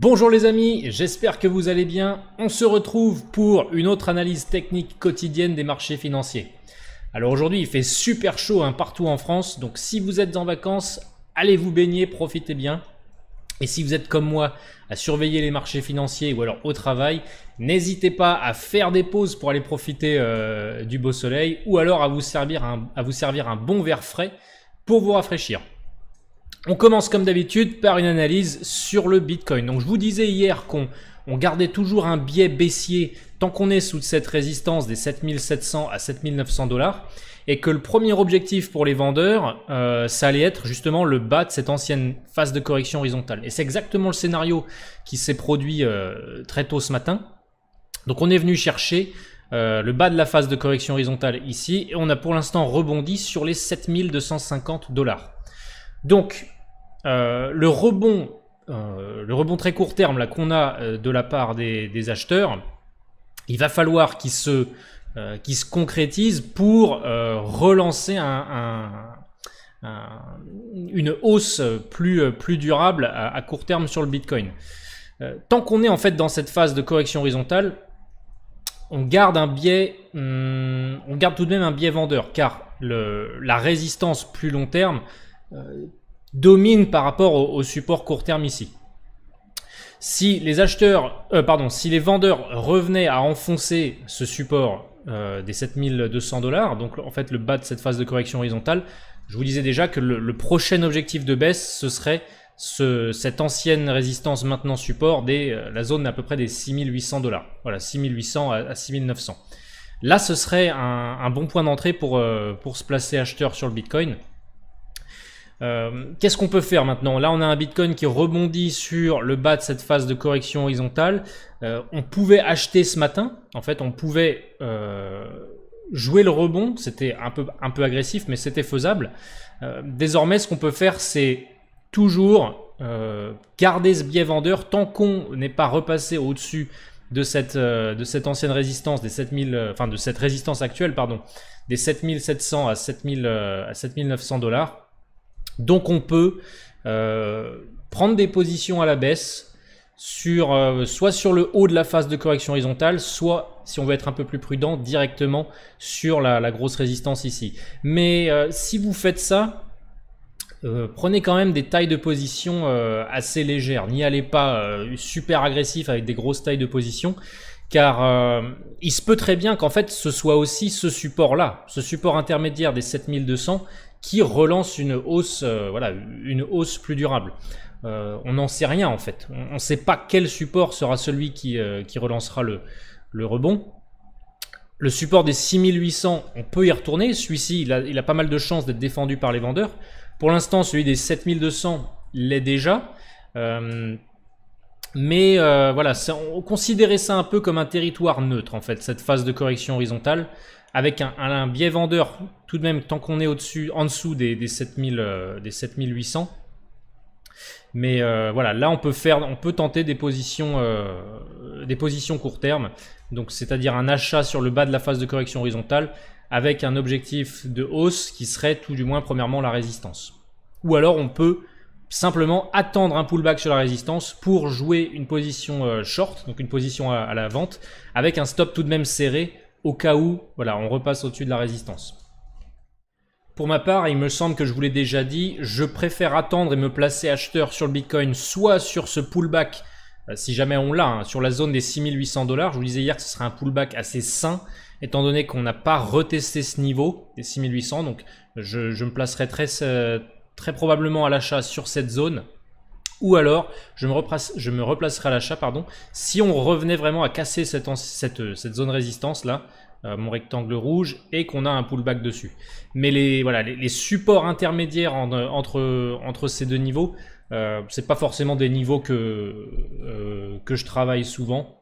Bonjour les amis, j'espère que vous allez bien. On se retrouve pour une autre analyse technique quotidienne des marchés financiers. Alors aujourd'hui il fait super chaud partout en France, donc si vous êtes en vacances, allez vous baigner, profitez bien. Et si vous êtes comme moi à surveiller les marchés financiers ou alors au travail, n'hésitez pas à faire des pauses pour aller profiter du beau soleil ou alors à vous servir un bon verre frais pour vous rafraîchir. On commence comme d'habitude par une analyse sur le Bitcoin. Donc je vous disais hier qu'on gardait toujours un biais baissier tant qu'on est sous cette résistance des 7700 à 7900 dollars et que le premier objectif pour les vendeurs, ça allait être justement le bas de cette ancienne phase de correction horizontale. Et c'est exactement le scénario qui s'est produit très tôt ce matin. Donc on est venu chercher le bas de la phase de correction horizontale ici et on a pour l'instant rebondi sur les 7250 dollars. Donc le rebond très court terme là qu'on a de la part des acheteurs, il va falloir qu'il se concrétise pour relancer une hausse plus durable à court terme sur le Bitcoin. Tant qu'on est en fait dans cette phase de correction horizontale, on garde tout de même un biais vendeur car la résistance plus long terme domine par rapport au support court terme ici. Si les vendeurs revenaient à enfoncer ce support des 7200 dollars, donc en fait le bas de cette phase de correction horizontale, je vous disais déjà que le prochain objectif de baisse, ce serait cette ancienne résistance maintenant support la zone à peu près des 6800 dollars. Voilà, 6800 à 6900. Là, ce serait un bon point d'entrée pour se placer acheteur sur le Bitcoin. Qu'est-ce qu'on peut faire maintenant? Là, on a un Bitcoin qui rebondit sur le bas de cette phase de correction horizontale. On pouvait acheter ce matin. En fait, on pouvait jouer le rebond. C'était un peu agressif, mais c'était faisable. Désormais, ce qu'on peut faire, c'est toujours garder ce biais vendeur tant qu'on n'est pas repassé au-dessus de cette ancienne résistance de cette résistance actuelle, des 7700 à 7900 dollars. Donc on peut prendre des positions à la baisse soit sur le haut de la phase de correction horizontale, soit si on veut être un peu plus prudent directement sur la grosse résistance ici. Mais si vous faites ça, prenez quand même des tailles de position assez légères. N'y allez pas super agressif avec des grosses tailles de position. Car il se peut très bien qu'en fait ce soit aussi ce support-là, ce support intermédiaire des 7200 qui relance une hausse plus durable. On n'en sait rien en fait. On ne sait pas quel support sera celui qui relancera le rebond. Le support des 6800, on peut y retourner. Celui-ci, il a pas mal de chances d'être défendu par les vendeurs. Pour l'instant, celui des 7200 l'est déjà. Mais voilà, on considérait ça un peu comme un territoire neutre en fait, cette phase de correction horizontale, avec un biais vendeur tout de même tant qu'on est en dessous des 7800. Mais voilà, là on peut tenter des positions court terme, donc c'est-à-dire un achat sur le bas de la phase de correction horizontale avec un objectif de hausse qui serait tout du moins premièrement la résistance. Ou alors on peut simplement attendre un pullback sur la résistance pour jouer une position short, donc une position à la vente, avec un stop tout de même serré au cas où on repasse au-dessus de la résistance. Pour ma part, il me semble que je vous l'ai déjà dit, je préfère attendre et me placer acheteur sur le Bitcoin, soit sur ce pullback, si jamais on l'a, sur la zone des 6800 dollars. Je vous disais hier que ce serait un pullback assez sain, étant donné qu'on n'a pas retesté ce niveau des 6800, donc je me placerai très probablement à l'achat sur cette zone, ou alors je me replacerai à l'achat si on revenait vraiment à casser cette zone résistance là, mon rectangle rouge, et qu'on a un pullback dessus. Mais les supports intermédiaires entre ces deux niveaux, c'est pas forcément des niveaux que je travaille souvent,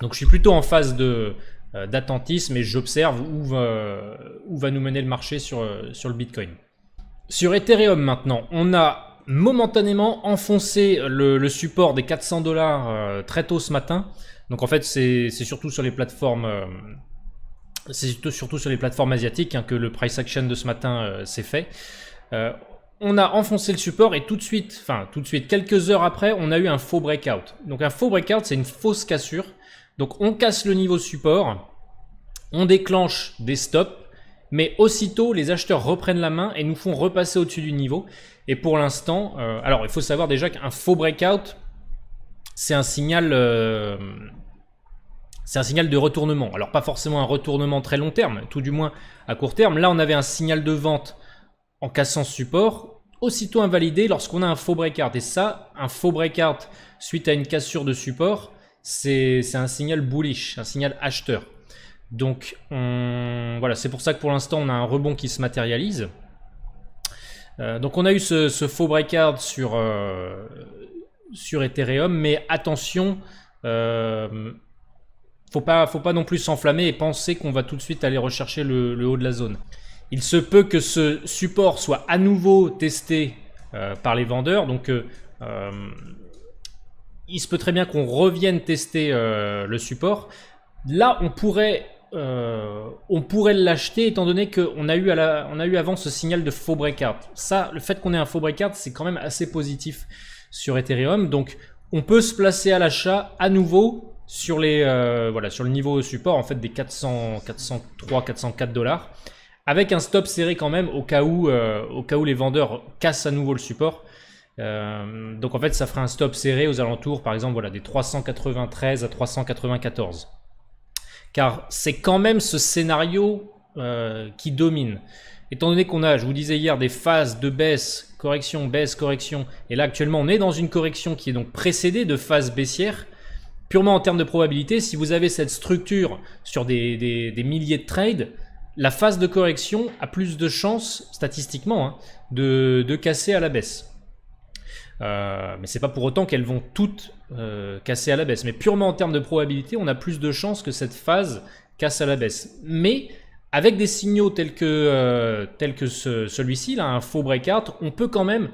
donc je suis plutôt en phase d'attentisme et j'observe où va nous mener le marché sur le Bitcoin. Sur Ethereum maintenant, on a momentanément enfoncé le support des 400 dollars très tôt ce matin. Donc en fait c'est surtout sur les plateformes asiatiques que le price action de ce matin s'est fait. on a enfoncé le support et tout de suite, quelques heures après, on a eu un faux breakout. Donc un faux breakout, c'est une fausse cassure. Donc on casse le niveau support, on déclenche des stops, mais aussitôt les acheteurs reprennent la main et nous font repasser au-dessus du niveau. Et pour l'instant, alors il faut savoir déjà qu'un faux breakout, c'est un signal de retournement. Alors pas forcément un retournement très long terme, tout du moins à court terme. Là on avait un signal de vente en cassant ce support, aussitôt invalidé lorsqu'on a un faux breakout. Et ça, un faux breakout suite à une cassure de support, c'est un signal bullish, un signal acheteur. Donc voilà, c'est pour ça que pour l'instant on a un rebond qui se matérialise. Donc on a eu ce faux breakout sur Ethereum, mais attention, faut pas non plus s'enflammer et penser qu'on va tout de suite aller rechercher le haut de la zone. Il se peut que ce support soit à nouveau testé par les vendeurs, donc il se peut très bien qu'on revienne tester le support. Là, on pourrait l'acheter étant donné qu'on a eu avant ce signal de faux breakout. Ça, le fait qu'on ait un faux breakout, c'est quand même assez positif sur Ethereum. Donc, on peut se placer à l'achat à nouveau sur sur le niveau support en fait des 403, 404 $, avec un stop serré quand même au cas où les vendeurs cassent à nouveau le support. Donc en fait, ça ferait un stop serré aux alentours, par exemple, des 393 à 394. Car c'est quand même ce scénario qui domine. Étant donné qu'on a, je vous disais hier, des phases de baisse, correction, et là actuellement on est dans une correction qui est donc précédée de phases baissières, purement en termes de probabilité, si vous avez cette structure sur des milliers de trades, la phase de correction a plus de chances, statistiquement, de casser à la baisse. Mais c'est pas pour autant qu'elles vont toutes casser à la baisse. Mais purement en termes de probabilité, on a plus de chances que cette phase casse à la baisse. Mais avec des signaux tels que celui-ci, là, un faux breakout, on peut quand même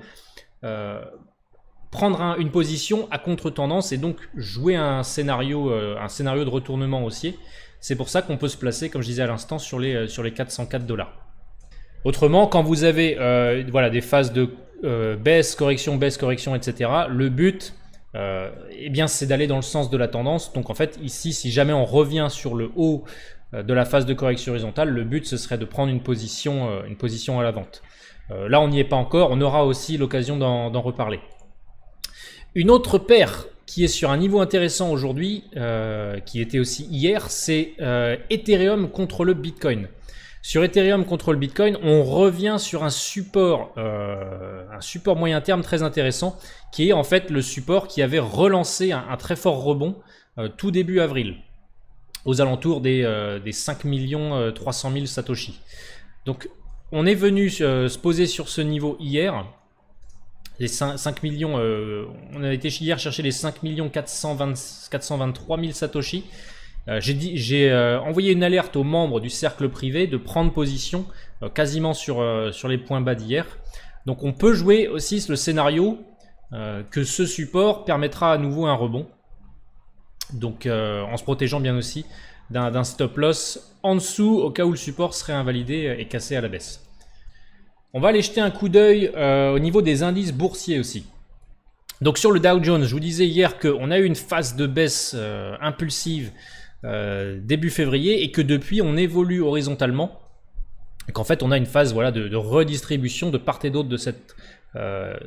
prendre une position à contre-tendance et donc jouer un scénario de retournement haussier. C'est pour ça qu'on peut se placer, comme je disais à l'instant, sur les 404 $. Autrement, quand vous avez des phases de baisse, correction, etc., le but, c'est d'aller dans le sens de la tendance. Donc en fait, ici, si jamais on revient sur le haut de la phase de correction horizontale, le but, ce serait de prendre une position à la vente. Là, on n'y est pas encore. On aura aussi l'occasion d'en reparler. Une autre paire qui est sur un niveau intéressant aujourd'hui, qui était aussi hier, c'est Ethereum contre le Bitcoin. Sur Ethereum contre le Bitcoin, on revient sur un support moyen terme très intéressant, qui est en fait le support qui avait relancé un très fort rebond tout début avril, aux alentours des 5 300 000 Satoshi. Donc on est venu se poser sur ce niveau hier. Les 5 millions, on a été hier chercher les 5 423 000 Satoshi. J'ai envoyé une alerte aux membres du cercle privé de prendre position quasiment sur les points bas d'hier. Donc on peut jouer aussi le scénario que ce support permettra à nouveau un rebond. Donc en se protégeant bien aussi d'un stop loss en dessous au cas où le support serait invalidé et cassé à la baisse. On va aller jeter un coup d'œil au niveau des indices boursiers aussi. Donc sur le Dow Jones, je vous disais hier qu'on a eu une phase de baisse impulsive début février et que depuis on évolue horizontalement et qu'en fait on a une phase de redistribution de part et d'autre de cette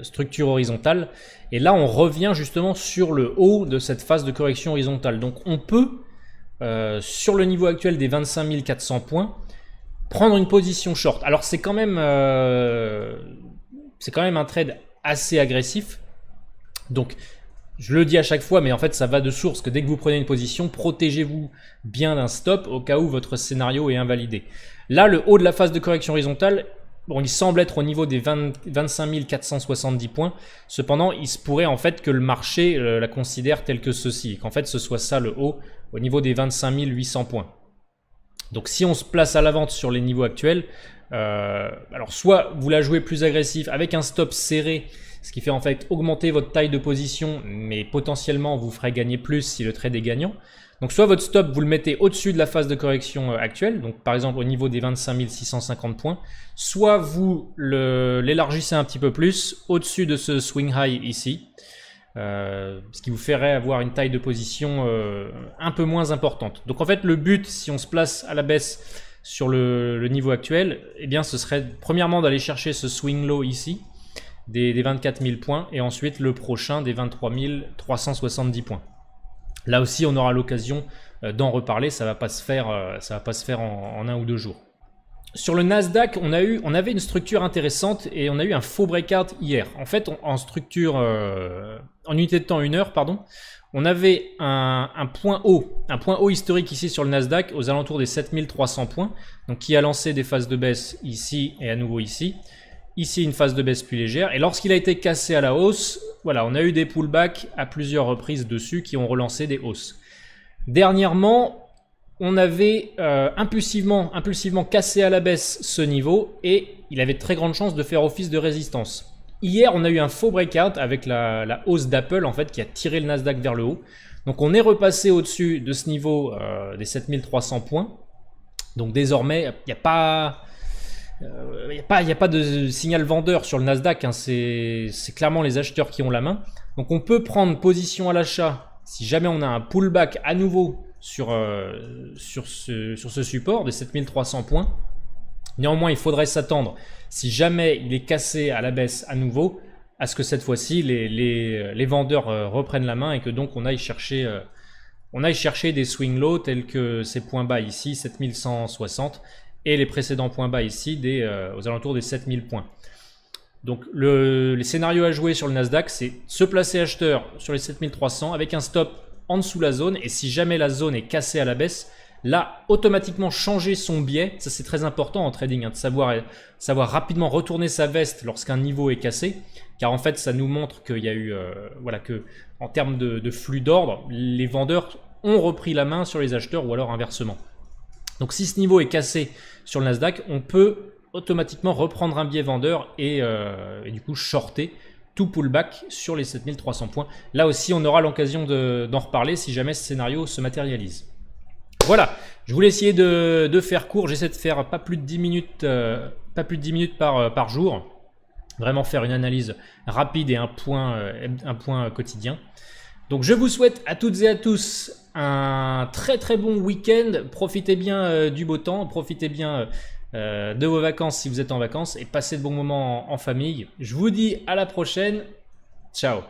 structure horizontale. Et là on revient justement sur le haut de cette phase de correction horizontale. Donc on peut sur le niveau actuel des 25 400 points prendre une position short. Alors c'est quand même un trade assez agressif. Donc je le dis à chaque fois, mais en fait ça va de source que dès que vous prenez une position, protégez-vous bien d'un stop au cas où votre scénario est invalidé. Là, le haut de la phase de correction horizontale, il semble être au niveau des 25 470 points. Cependant, il se pourrait en fait que le marché la considère telle que ceci, et qu'en fait ce soit ça le haut au niveau des 25 800 points. Donc si on se place à la vente sur les niveaux actuels, alors soit vous la jouez plus agressif avec un stop serré, ce qui fait en fait augmenter votre taille de position, mais potentiellement vous ferez gagner plus si le trade est gagnant. Donc soit votre stop, vous le mettez au-dessus de la phase de correction actuelle, donc par exemple au niveau des 25 650 points, soit vous l'élargissez un petit peu plus au-dessus de ce swing high ici, ce qui vous ferait avoir une taille de position un peu moins importante. Donc en fait le but, si on se place à la baisse sur le niveau actuel, eh bien ce serait premièrement d'aller chercher ce swing low ici, des 24 000 points, et ensuite le prochain des 23 370 points. Là aussi, on aura l'occasion d'en reparler, ça va pas se faire en 1 ou 2 jours. Sur le Nasdaq, on avait une structure intéressante et on a eu un faux breakout hier. En fait, en structure, en unité de temps 1 heure, pardon, on avait un point haut historique ici sur le Nasdaq aux alentours des 7300 points, donc qui a lancé des phases de baisse ici et à nouveau ici. Ici, une phase de baisse plus légère. Et lorsqu'il a été cassé à la hausse, voilà, on a eu des pullbacks à plusieurs reprises dessus qui ont relancé des hausses. Dernièrement, on avait impulsivement cassé à la baisse ce niveau et il avait de très grandes chances de faire office de résistance. Hier, on a eu un faux breakout avec la hausse d'Apple en fait qui a tiré le Nasdaq vers le haut. Donc on est repassé au-dessus de ce niveau des 7300 points. Donc désormais, il n'y a pas... Il n'y a pas de signal vendeur sur le Nasdaq, hein, c'est clairement les acheteurs qui ont la main. Donc on peut prendre position à l'achat si jamais on a un pullback à nouveau sur ce support de 7300 points. Néanmoins, il faudrait s'attendre, si jamais il est cassé à la baisse à nouveau, à ce que cette fois-ci les vendeurs reprennent la main et que donc on aille chercher des swing lows tels que ces points bas ici, 7160. Et les précédents points bas ici aux alentours des 7000 points. Donc les scénarios à jouer sur le Nasdaq, c'est se placer acheteur sur les 7300 avec un stop en dessous la zone, et si jamais la zone est cassée à la baisse, là automatiquement changer son biais. Ça c'est très important en trading, hein, de savoir rapidement retourner sa veste lorsqu'un niveau est cassé, car en fait ça nous montre qu'il y a eu que en termes de flux d'ordre, les vendeurs ont repris la main sur les acheteurs ou alors inversement. Donc si ce niveau est cassé sur le Nasdaq, on peut automatiquement reprendre un biais vendeur et du coup shorter tout pullback sur les 7300 points. Là aussi, on aura l'occasion d'en reparler si jamais ce scénario se matérialise. Voilà, je voulais essayer de faire court. J'essaie de faire pas plus de 10 minutes, par jour. Vraiment faire une analyse rapide et un point quotidien. Donc je vous souhaite à toutes et à tous un très très bon week-end. Profitez bien du beau temps, profitez bien de vos vacances si vous êtes en vacances et passez de bons moments en famille. Je vous dis à la prochaine. Ciao.